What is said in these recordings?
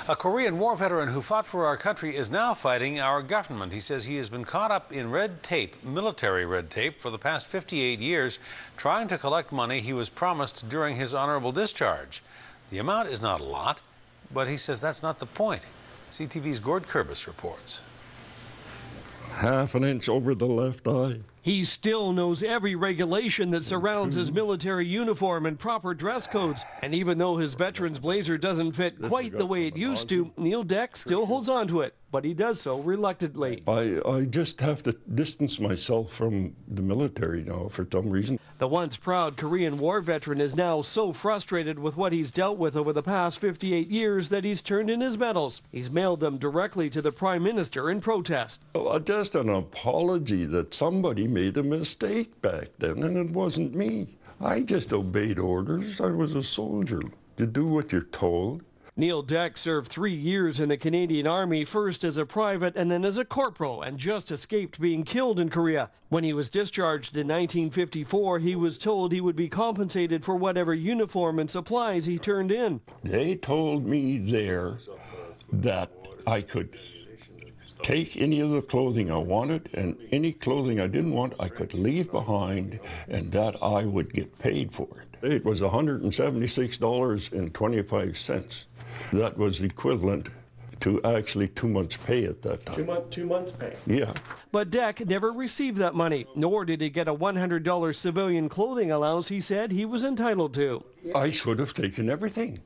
A Korean War veteran who fought for our country is now fighting our government. He says he has been caught up in red tape, military red tape, for the past 58 years, trying to collect money he was promised during his honourable discharge. The amount is not a lot, but he says that's not the point. CTV's Gord Kurbis reports. Half an inch over the left eye. He still knows every regulation that surrounds his military uniform and proper dress codes. And even though his veteran's blazer doesn't fit quite the way it used to, Neil Deck still holds on to it, but he does so reluctantly. I just have to distance myself from the military now for some reason. The once proud Korean War veteran is now so frustrated with what he's dealt with over the past 58 years that he's turned in his medals. He's mailed them directly to the Prime Minister in protest. Just an apology that somebody made a mistake back then, and it wasn't me. I just obeyed orders. I was a soldier. You do what you're told. Neil Deck served 3 years in the Canadian Army, first as a private and then as a corporal, and just escaped being killed in Korea. When he was discharged in 1954, he was told he would be compensated for whatever uniform and supplies he turned in. They told me there that I could take any of the clothing I wanted, and any clothing I didn't want, I could leave behind, and that I would get paid for it. It was $176.25. That was equivalent to actually 2 months' pay at that time. 2 months' pay? Yeah. But Deck never received that money, nor did he get a $100 civilian clothing allowance he said he was entitled to. I should have taken everything.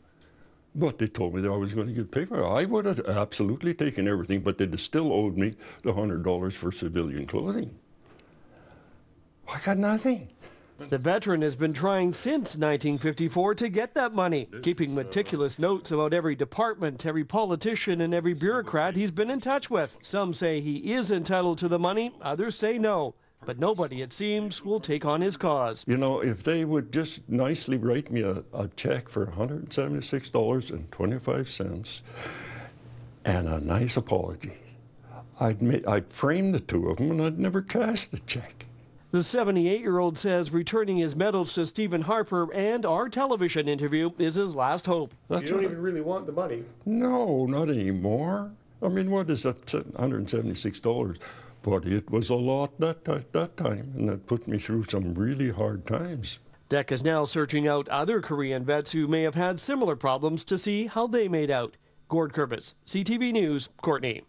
But they told me that I was going to get paid for it. I would have absolutely taken everything, but they'd still owed me the $100 for civilian clothing. I got nothing. The veteran has been trying since 1954 to get that money, keeping meticulous notes about every department, every politician, and every bureaucrat he's been in touch with. Some say he is entitled to the money, others say no. But nobody, it seems, will take on his cause. You know, if they would just nicely write me a check for $176.25 and a nice apology, I'd frame the two of them and I'd never cash the check. The 78-year-old says returning his medals to Stephen Harper and our television interview is his last hope. You don't even really want the money? No, not anymore. I mean, what is that, $176? But it was a lot that time, and that put me through some really hard times. Deck is now searching out other Korean vets who may have had similar problems to see how they made out. Gord Kurbis, CTV News, Courtenay.